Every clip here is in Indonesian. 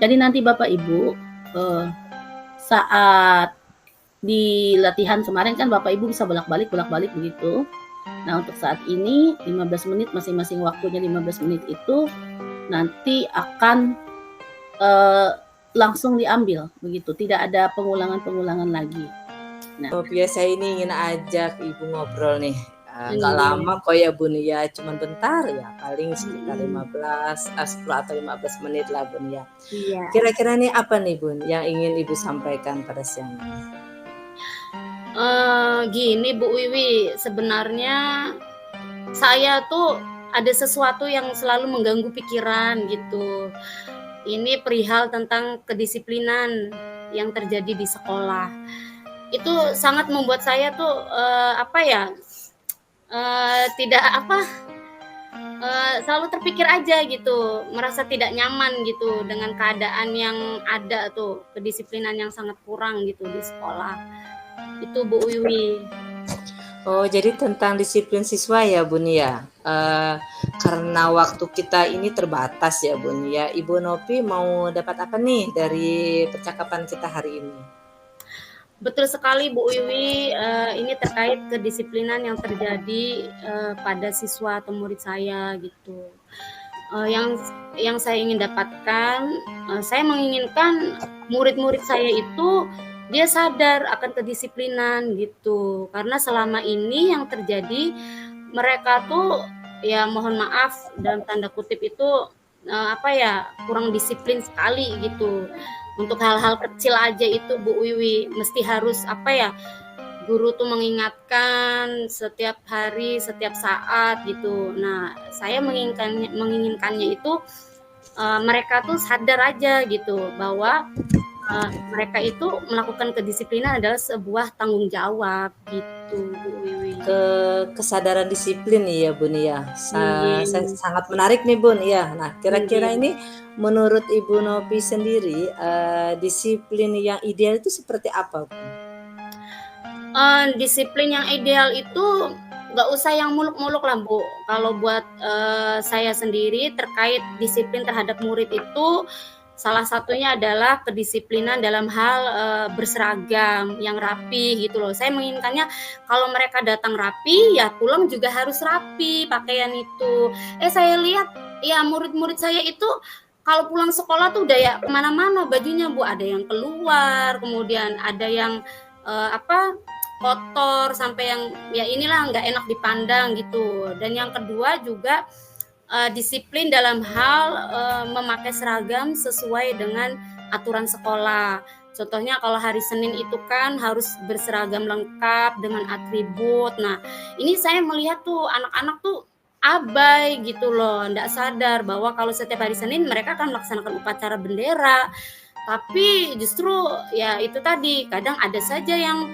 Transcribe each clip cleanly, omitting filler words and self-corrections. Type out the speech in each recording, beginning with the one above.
Jadi nanti Bapak Ibu saat di latihan kemarin kan Bapak Ibu bisa bolak-balik begitu. Nah untuk saat ini 15 menit masing-masing waktunya 15 menit itu nanti akan langsung diambil begitu, tidak ada pengulangan lagi. Nah, biasa ini ingin ajak Ibu ngobrol nih. Nggak lama kok ya Bun ya, cuman bentar ya, paling sekitar 10 atau 15 menit lah Bun ya. Iya. Kira-kira nih apa nih Bun yang ingin Ibu sampaikan pada siang ini? Gini Bu Wiwi, sebenarnya saya tuh ada sesuatu yang selalu mengganggu pikiran gitu. Ini perihal tentang kedisiplinan yang terjadi di sekolah. Itu sangat membuat saya tuh selalu terpikir aja gitu, merasa tidak nyaman gitu dengan keadaan yang ada tuh, kedisiplinan yang sangat kurang gitu di sekolah. Itu Bu Wiwi. Oh, jadi tentang disiplin siswa ya Bun ya. Karena waktu kita ini terbatas ya Bun ya. Ibu Nopi mau dapat apa nih dari percakapan kita hari ini? Betul sekali Bu Wiwi, ini terkait kedisiplinan yang terjadi pada siswa atau murid saya gitu. Yang saya ingin dapatkan, saya menginginkan murid-murid saya itu dia sadar akan kedisiplinan gitu. Karena selama ini yang terjadi mereka tuh ya mohon maaf dalam tanda kutip itu kurang disiplin sekali gitu. Untuk hal-hal kecil aja itu Bu Wiwi mesti harus guru tuh mengingatkan setiap hari, setiap saat gitu. Nah, saya menginginkannya itu mereka tuh sadar aja gitu bahwa mereka itu melakukan kedisiplinan adalah sebuah tanggung jawab gitu Bu Wiwi. Kesadaran disiplin nih ya Bun ya. Sangat menarik nih Bun ya. Nah, kira-kira ini menurut Ibu Nopi sendiri disiplin yang ideal itu seperti apa Bun? Disiplin yang ideal itu nggak usah yang muluk-muluk lah Bu. Kalau buat saya sendiri terkait disiplin terhadap murid itu salah satunya adalah kedisiplinan dalam hal berseragam yang rapi gitu loh. Saya menginginkannya kalau mereka datang rapi ya pulang juga harus rapi pakaian itu. Saya lihat ya murid-murid saya itu kalau pulang sekolah tuh udah ya kemana-mana bajunya Bu, ada yang keluar, kemudian ada yang kotor sampai yang ya inilah nggak enak dipandang gitu. Dan yang kedua juga disiplin dalam hal memakai seragam sesuai dengan aturan sekolah. Contohnya kalau hari Senin itu kan harus berseragam lengkap dengan atribut. Nah, ini saya melihat tuh anak-anak tuh abai gitu loh, nggak sadar bahwa kalau setiap hari Senin mereka akan melaksanakan upacara bendera. Tapi justru ya itu tadi, kadang ada saja yang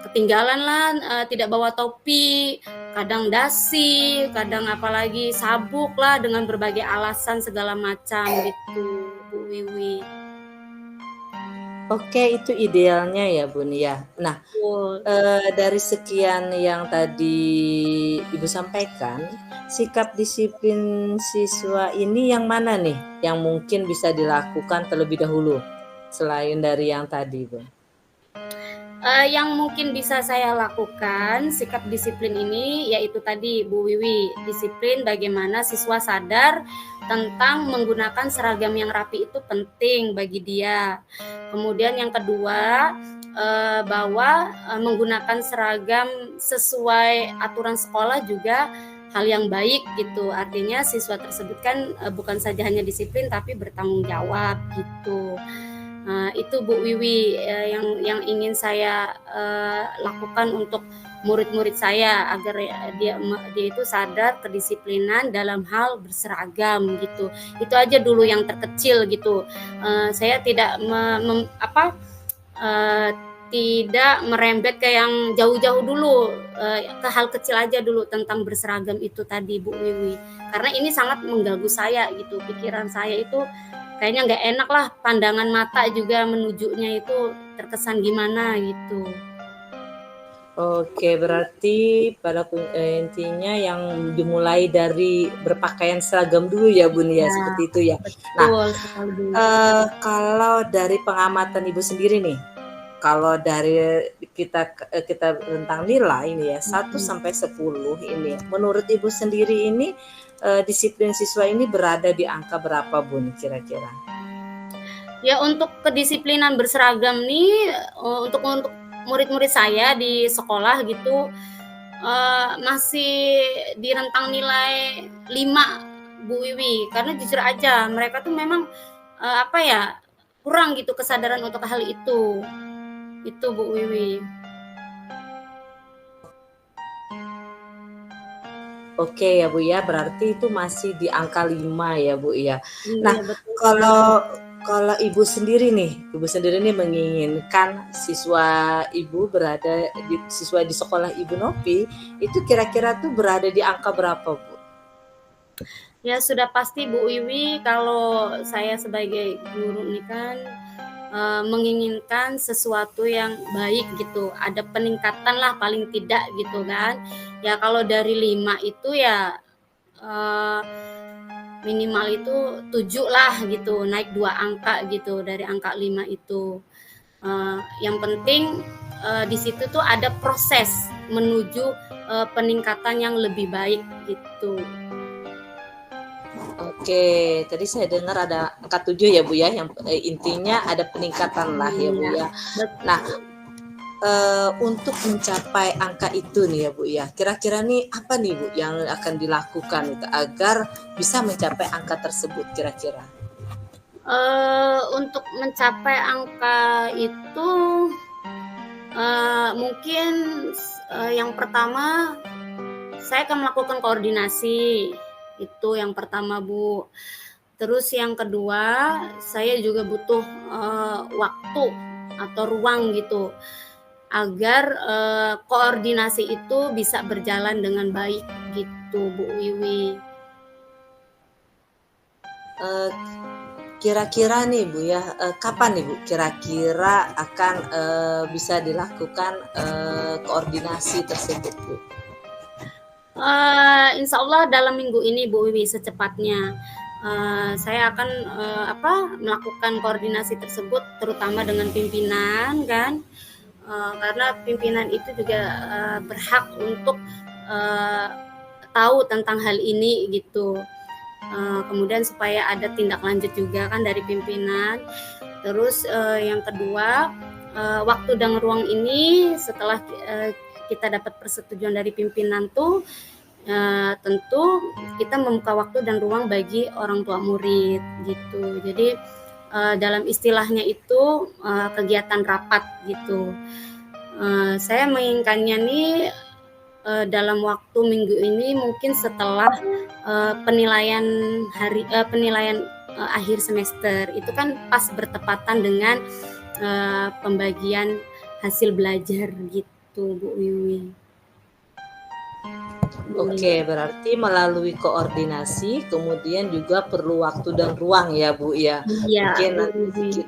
ketinggalan lah, tidak bawa topi, kadang dasi, kadang apalagi sabuk lah dengan berbagai alasan segala macam gitu Bu Wiwi. Oke, itu idealnya ya Bun ya. Nah, dari sekian yang tadi Ibu sampaikan, sikap disiplin siswa ini yang mana nih yang mungkin bisa dilakukan terlebih dahulu selain dari yang tadi Bun? Yang mungkin bisa saya lakukan sikap disiplin ini yaitu tadi Bu Wiwi, disiplin bagaimana siswa sadar tentang menggunakan seragam yang rapi itu penting bagi dia. Kemudian yang kedua bahwa menggunakan seragam sesuai aturan sekolah juga hal yang baik gitu. Artinya siswa tersebut kan bukan saja hanya disiplin tapi bertanggung jawab gitu. Itu Bu Wiwi yang ingin saya lakukan untuk murid-murid saya agar dia itu sadar kedisiplinan dalam hal berseragam gitu. Itu aja dulu yang terkecil gitu. Saya tidak tidak merembet ke yang jauh-jauh dulu, ke hal kecil aja dulu tentang berseragam itu tadi Bu Wiwi. Karena ini sangat mengganggu saya gitu, pikiran saya itu kayaknya nggak enak lah, pandangan mata juga menujunya itu terkesan gimana gitu. Oke, berarti intinya yang dimulai dari berpakaian seragam dulu ya Bun ya, Ya, seperti itu ya. Nah, betul sekali Bu. kalau dari pengamatan Ibu sendiri nih, kalau dari kita tentang nilai ini ya 1 sampai 10 ini, menurut Ibu sendiri ini disiplin siswa ini berada di angka berapa Bun kira-kira? Ya untuk kedisiplinan berseragam nih untuk murid-murid saya di sekolah gitu masih di rentang nilai 5 Bu Wiwi, karena jujur aja mereka tuh memang apa ya, kurang gitu kesadaran untuk hal itu Bu Wiwi. Oke ya Bu ya, berarti itu masih di angka 5 ya Bu ya. Nah, Iya betul sekali. kalau Ibu sendiri nih menginginkan siswa Ibu siswa di sekolah Ibu Novi itu kira-kira tuh berada di angka berapa Bu? Ya sudah pasti Bu Wiwi, kalau saya sebagai guru nih kan menginginkan sesuatu yang baik gitu, ada peningkatan lah paling tidak gitu kan. Ya kalau dari 5 itu ya minimal itu 7 lah gitu, naik 2 angka gitu dari angka 5 itu. Yang penting di situ tuh ada proses menuju peningkatan yang lebih baik gitu. Oke, tadi saya dengar ada angka 7 ya Bu ya, yang intinya ada peningkatan lah ya Bu ya. Nah, untuk mencapai angka itu nih ya Bu ya, kira-kira nih apa nih Bu yang akan dilakukan gitu, agar bisa mencapai angka tersebut kira-kira? Untuk mencapai angka itu mungkin yang pertama saya akan melakukan koordinasi, itu yang pertama Bu. Terus yang kedua saya juga butuh waktu atau ruang gitu agar koordinasi itu bisa berjalan dengan baik gitu Bu Wiwi. Kira-kira nih Bu ya, kapan nih Bu kira-kira akan bisa dilakukan koordinasi tersebut Bu? Insya Allah dalam minggu ini Bu Wiwi secepatnya. Saya akan melakukan koordinasi tersebut terutama dengan pimpinan kan, karena pimpinan itu juga berhak untuk tahu tentang hal ini gitu. Kemudian supaya ada tindak lanjut juga kan dari pimpinan. Terus yang kedua waktu dan ruang ini setelah kita dapat persetujuan dari pimpinan tuh tentu kita membuka waktu dan ruang bagi orang tua murid gitu. Jadi dalam istilahnya itu kegiatan rapat gitu. Saya menginginkannya nih dalam waktu minggu ini mungkin setelah penilaian akhir semester itu kan pas bertepatan dengan pembagian hasil belajar gitu Bu Wiwi. Oke, berarti melalui koordinasi, kemudian juga perlu waktu dan ruang ya Bu ya. Iya, Mungkin nanti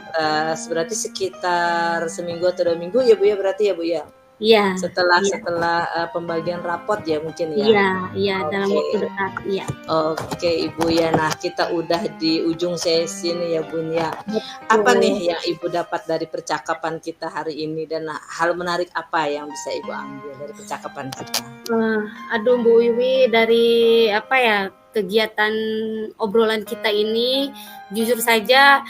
berarti sekitar seminggu atau 2 minggu ya Bu ya, berarti ya Bu ya. Iya. Setelah pembagian rapot ya mungkin ya. Iya, dalam waktu dekat. Iya. Oke Ibu ya, nah kita udah di ujung sesi nih ya Bun ya. Betul. Apa nih yang Ibu dapat dari percakapan kita hari ini, dan hal menarik apa yang bisa Ibu ambil dari percakapan kita? Aduh Bu Wiwi, dari kegiatan obrolan kita ini jujur saja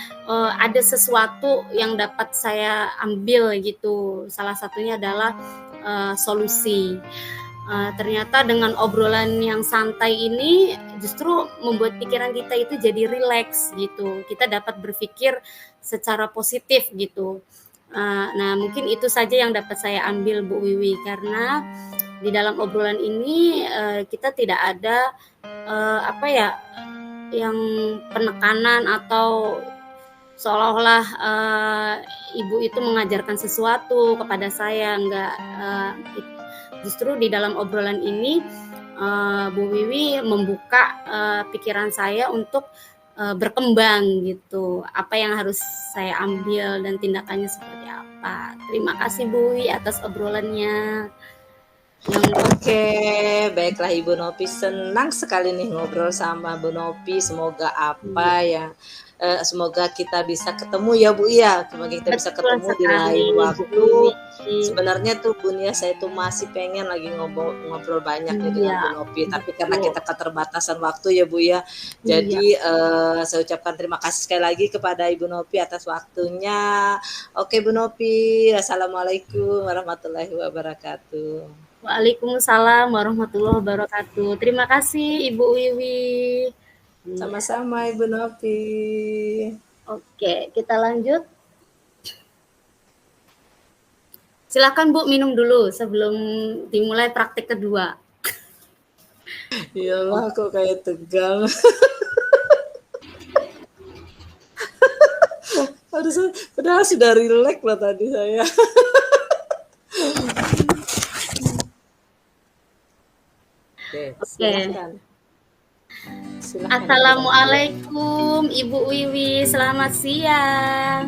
ada sesuatu yang dapat saya ambil gitu. Salah satunya adalah solusi. Ternyata dengan obrolan yang santai ini justru membuat pikiran kita itu jadi rileks gitu. Kita dapat berpikir secara positif gitu. Nah mungkin itu saja yang dapat saya ambil Bu Wiwi, karena di dalam obrolan ini kita tidak ada yang penekanan atau seolah-olah ibu itu mengajarkan sesuatu kepada saya, enggak. Justru di dalam obrolan ini Bu Wiwi membuka pikiran saya untuk berkembang gitu, apa yang harus saya ambil dan tindakannya seperti apa apa. Terima kasih Bu Wiwi atas obrolannya. Yang Oke, baiklah Ibu Nopi, senang sekali nih ngobrol sama Bu Nopi. Semoga semoga kita bisa ketemu ya Bu ya. Semoga kita bisa betul ketemu di sekali lain Bu waktu. Wiwi. Sebenarnya tuh Bun ya, saya tuh masih pengen lagi ngobrol banyak nih dengan Iya, Bu Nopi, tapi karena betul. kita keterbatasan waktu ya Bu ya. Jadi saya ucapkan terima kasih sekali lagi kepada Ibu Nopi atas waktunya. Oke Bu Nopi, assalamualaikum warahmatullahi wabarakatuh. Waalaikumsalam warahmatullahi wabarakatuh. Terima kasih Ibu Wiwi. Sama-sama Ibu Nopi. Oke, kita lanjut. Silakan Bu minum dulu sebelum dimulai praktik kedua. Iyalah kok kayak tegang. Padahal sudah rileks loh tadi saya. Oke, silakan. Assalamualaikum Ibu Wiwi, selamat siang.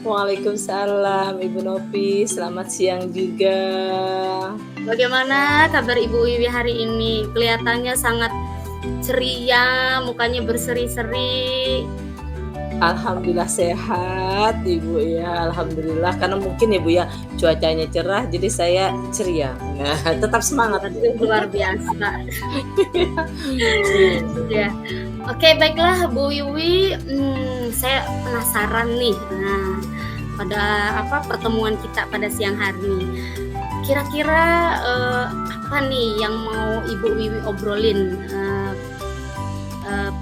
Waalaikumsalam Ibu Nopi, selamat siang juga. Bagaimana kabar Ibu Wiwi hari ini? Kelihatannya sangat ceria, mukanya berseri-seri. Alhamdulillah sehat Ibu ya, alhamdulillah, karena mungkin Ibu ya cuacanya cerah jadi saya ceria. Nah, tetap semangat. Luar biasa. Ya. Oke, baiklah Bu Wiwi, saya penasaran nih pada pertemuan kita pada siang hari ini. Kira-kira apa nih yang mau Ibu Wiwi obrolin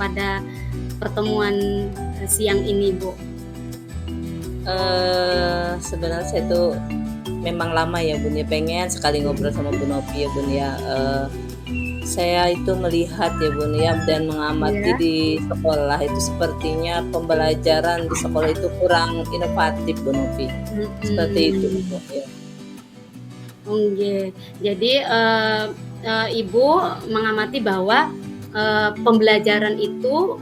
pada pertemuan siang ini, Bu? Sebenarnya saya tuh memang lama ya Bun ya, pengen sekali ngobrol sama Bu Nopi ya Bun ya. Saya itu melihat ya Bun ya dan mengamati di sekolah itu sepertinya pembelajaran di sekolah itu kurang inovatif Bu Nopi. Seperti itu Bu ya. Oke. Jadi Ibu mengamati bahwa pembelajaran itu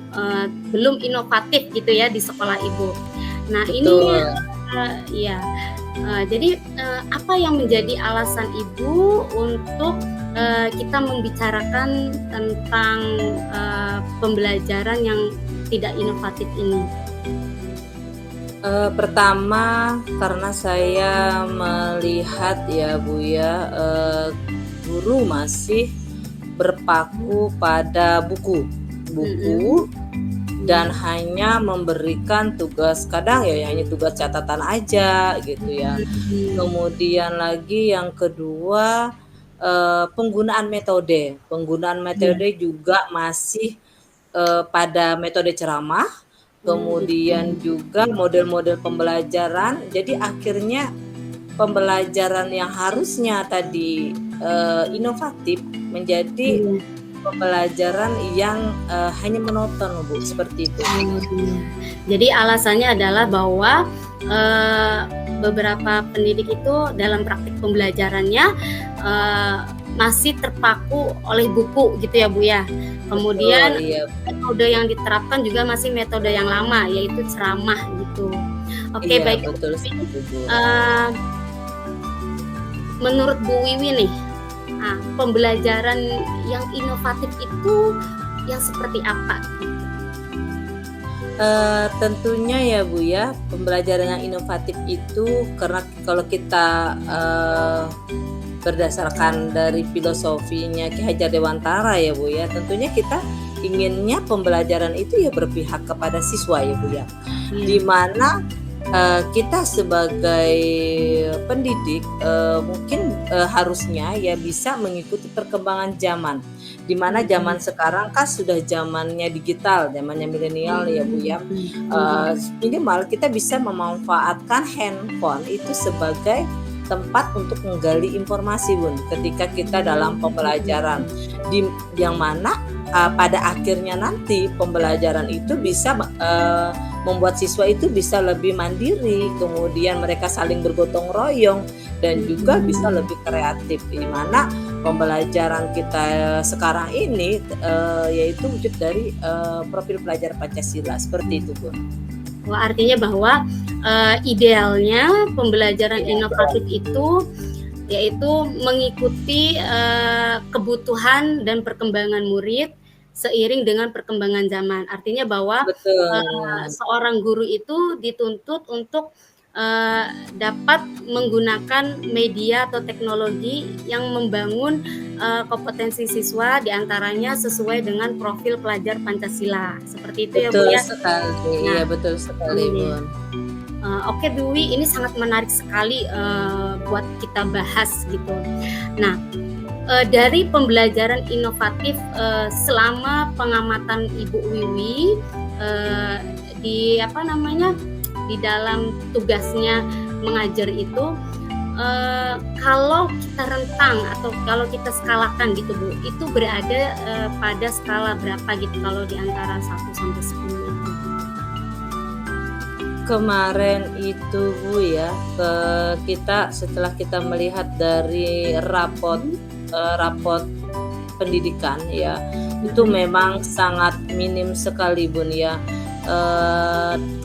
belum inovatif gitu ya di sekolah Ibu. Nah, betul. Ini jadi apa yang menjadi alasan Ibu untuk kita membicarakan tentang pembelajaran yang tidak inovatif ini? Pertama karena saya melihat ya Bu ya, guru masih berpaku pada buku dan hanya memberikan tugas, kadang ya hanya tugas catatan aja gitu ya. Kemudian lagi yang kedua, penggunaan metode juga masih pada metode ceramah, kemudian juga model-model pembelajaran. Jadi akhirnya pembelajaran yang harusnya tadi inovatif menjadi pembelajaran yang hanya monoton Bu, seperti itu. Jadi alasannya adalah bahwa beberapa pendidik itu dalam praktik pembelajarannya masih terpaku oleh buku gitu ya Bu ya. Kemudian metode yang diterapkan juga masih metode yang lama, yaitu ceramah gitu. Oke, baik. Betul, menurut Bu Wiwi nih, pembelajaran yang inovatif itu yang seperti apa? Tentunya ya Bu ya, pembelajaran yang inovatif itu karena kalau kita berdasarkan dari filosofinya Ki Hajar Dewantara ya Bu ya, tentunya kita inginnya pembelajaran itu ya berpihak kepada siswa ya Bu ya, di mana kita sebagai pendidik mungkin harusnya ya bisa mengikuti perkembangan zaman, di mana zaman sekarang kan sudah zamannya digital, zamannya milenial ya Bu ya. Minimal kita bisa memanfaatkan handphone itu sebagai tempat untuk menggali informasi Bun, ketika kita dalam pembelajaran, yang mana pada akhirnya nanti pembelajaran itu bisa membuat siswa itu bisa lebih mandiri, kemudian mereka saling bergotong royong dan juga bisa lebih kreatif, di mana pembelajaran kita sekarang ini yaitu wujud dari profil pelajar Pancasila, seperti itu Bun. Wah, artinya bahwa idealnya pembelajaran inovatif itu yaitu mengikuti kebutuhan dan perkembangan murid seiring dengan perkembangan zaman. Artinya bahwa Betul. seorang guru itu dituntut untuk dapat menggunakan media atau teknologi yang membangun kompetensi siswa, diantaranya sesuai dengan profil pelajar Pancasila. Seperti itu ya Bu Betul ya. sekali. Nah, Iya, betul sekali, Bun. Oke Bu Wi, ini sangat menarik sekali buat kita bahas gitu. Nah, dari pembelajaran inovatif selama pengamatan Ibu Wiwi di di dalam tugasnya mengajar itu, kalau kita rentang atau kalau kita skalakan gitu Bu, itu berada pada skala berapa gitu kalau di antara 1 sampai 10 itu? Kemarin itu Bu ya, kita setelah kita melihat dari rapot pendidikan ya, itu memang sangat minim sekali Bun ya.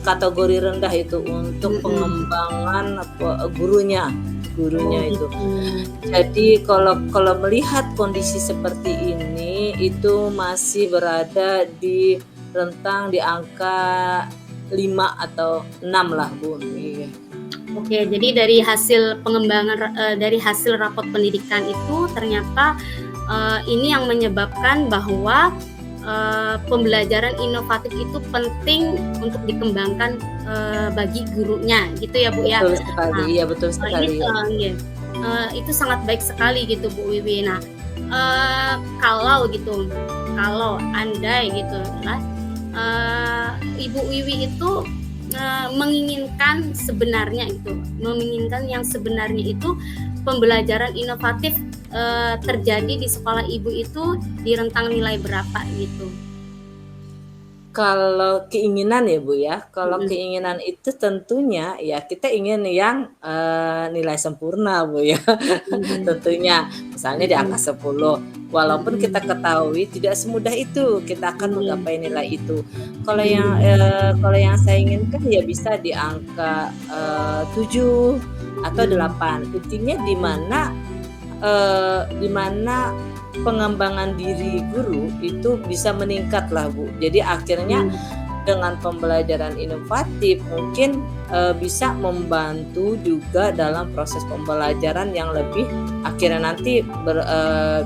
Kategori rendah itu untuk pengembangan gurunya itu. Jadi kalau melihat kondisi seperti ini itu masih berada di rentang di angka 5 atau 6 lah Bun. Iya. Oke, jadi dari hasil pengembangan dari hasil rapot pendidikan itu ternyata ini yang menyebabkan bahwa pembelajaran inovatif itu penting untuk dikembangkan bagi gurunya, gitu ya Bu ya. Betul sekali, iya betul sekali. Itu sangat baik sekali gitu Bu Wiwi. Nah, kalau andai gitu lah, Ibu Wiwi itu menginginkan yang sebenarnya itu pembelajaran inovatif terjadi di sekolah Ibu itu di rentang nilai berapa gitu? Kalau keinginan ya Bu ya, keinginan itu tentunya ya kita ingin yang nilai sempurna Bu ya. Tentunya misalnya di angka 10. Walaupun kita ketahui tidak semudah itu kita akan menggapai nilai itu. Kalau yang saya inginkan ya bisa di angka 7 atau 8. Intinya di mana pengembangan diri guru itu bisa meningkat lah Bu. Jadi akhirnya dengan pembelajaran inovatif mungkin bisa membantu juga dalam proses pembelajaran yang lebih akhirnya nanti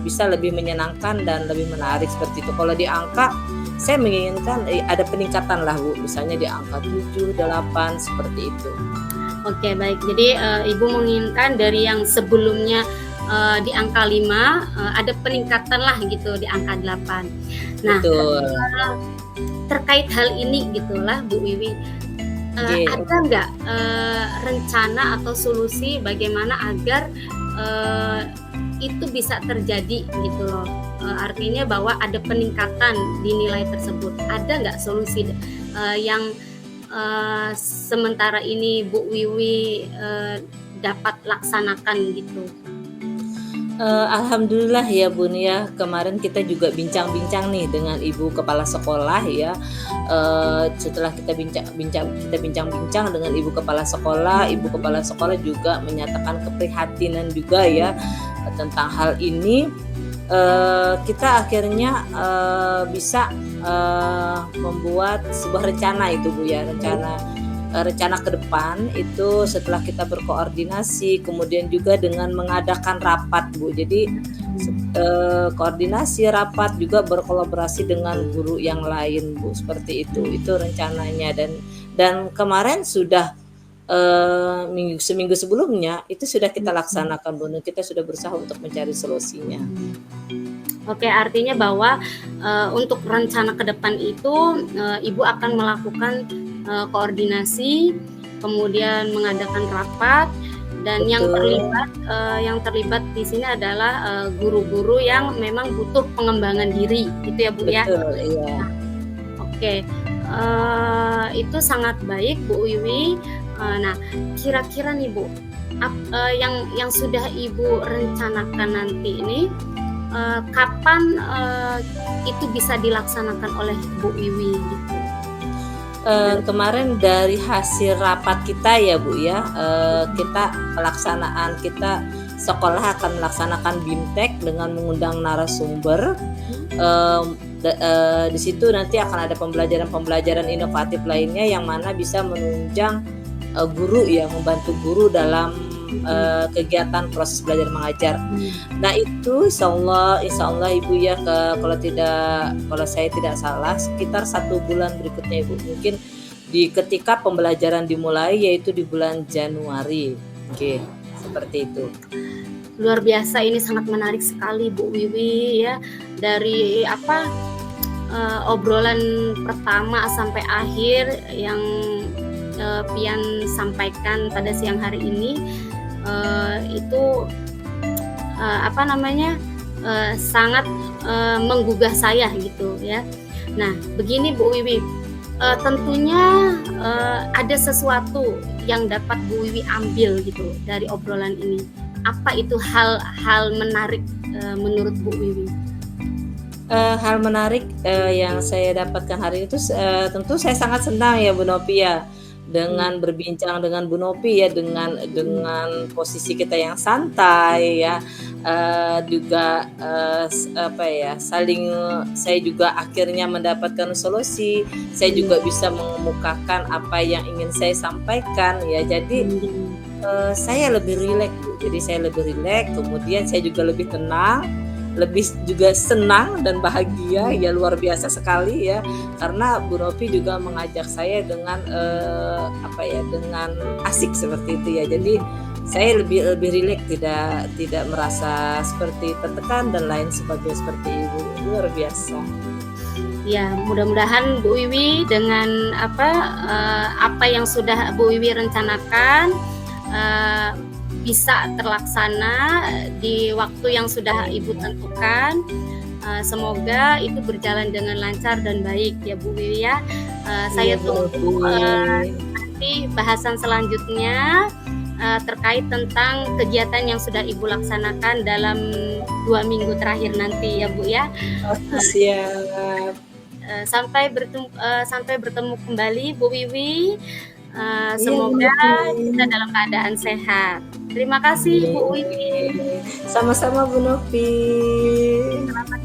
bisa lebih menyenangkan dan lebih menarik seperti itu. Kalau di angka saya menginginkan ada peningkatan lah Bu, misalnya di angka 7, 8 seperti itu. Oke, baik. Jadi Ibu menginginkan dari yang sebelumnya di angka 5 ada peningkatan lah gitu di angka 8. Nah, terkait hal ini gitulah Bu Wiwi, ada nggak rencana atau solusi bagaimana agar itu bisa terjadi gitu loh? Artinya bahwa ada peningkatan di nilai tersebut. Ada nggak solusi yang sementara ini Bu Wiwi dapat laksanakan gitu? Alhamdulillah ya Bun ya, kemarin kita juga bincang-bincang nih dengan Ibu Kepala Sekolah ya. Setelah kita bincang-bincang dengan Ibu Kepala Sekolah juga menyatakan keprihatinan juga ya tentang hal ini. Kita akhirnya bisa membuat sebuah rencana itu Bu ya, rencana ke depan itu setelah kita berkoordinasi kemudian juga dengan mengadakan rapat Bu. Jadi koordinasi rapat juga berkolaborasi dengan guru yang lain Bu, seperti itu rencananya. Dan kemarin sudah seminggu sebelumnya itu sudah kita laksanakan Bu, kita sudah berusaha untuk mencari solusinya. Oke, artinya bahwa untuk rencana ke depan itu Ibu akan melakukan koordinasi, kemudian mengadakan rapat, dan Betul. yang terlibat di sini adalah guru-guru yang memang butuh pengembangan diri, gitu ya Bu ya. Betul, iya. Oke, itu sangat baik Bu Wiwi. Nah, kira-kira nih Bu, yang sudah Ibu rencanakan nanti ini, kapan itu bisa dilaksanakan oleh Bu Wiwi gitu? Kemarin dari hasil rapat kita ya Bu ya, kita pelaksanaan kita sekolah akan melaksanakan BIMTEK dengan mengundang narasumber. Di situ nanti akan ada pembelajaran-pembelajaran inovatif lainnya yang mana bisa menunjang guru ya, membantu guru dalam kegiatan proses belajar mengajar. Nah itu insya Allah Ibu ya, kalau saya tidak salah sekitar 1 bulan berikutnya Ibu, mungkin ketika pembelajaran dimulai yaitu di bulan Januari. Oke, seperti itu. Luar biasa, ini sangat menarik sekali Bu Wiwi ya, dari obrolan pertama sampai akhir yang Pian sampaikan pada siang hari ini itu sangat menggugah saya gitu ya. Nah begini Bu Wiwi, tentunya ada sesuatu yang dapat Bu Wiwi ambil gitu dari obrolan ini. Apa itu hal menarik menurut Bu Wiwi? Hal menarik yang saya dapatkan hari itu tentu saya sangat senang ya Bu Nopi ya, dengan berbincang dengan Bu Nopi ya, dengan posisi kita yang santai ya, juga saya juga akhirnya mendapatkan solusi, saya juga bisa mengemukakan apa yang ingin saya sampaikan ya, jadi saya lebih rileks Bu, jadi saya lebih rileks, kemudian saya juga lebih tenang, lebih juga senang dan bahagia ya, luar biasa sekali ya, karena Bu Nopi juga mengajak saya dengan dengan asik seperti itu ya, jadi saya lebih rileks, tidak merasa seperti tertekan dan lain sebagainya seperti itu, luar biasa. Ya, mudah-mudahan Bu Wiwi dengan apa yang sudah Bu Wiwi rencanakan bisa terlaksana di waktu yang sudah Ibu tentukan. Semoga itu berjalan dengan lancar dan baik ya Bu Wiwi ya. Saya tunggu nanti bahasan selanjutnya terkait tentang kegiatan yang sudah Ibu laksanakan dalam 2 minggu terakhir nanti ya Bu ya. Siap. Sampai bertemu kembali Bu Wiwi. Semoga kita dalam keadaan sehat. Terima kasih Bu Wiwi. Sama-sama Bu Nopi. Selamat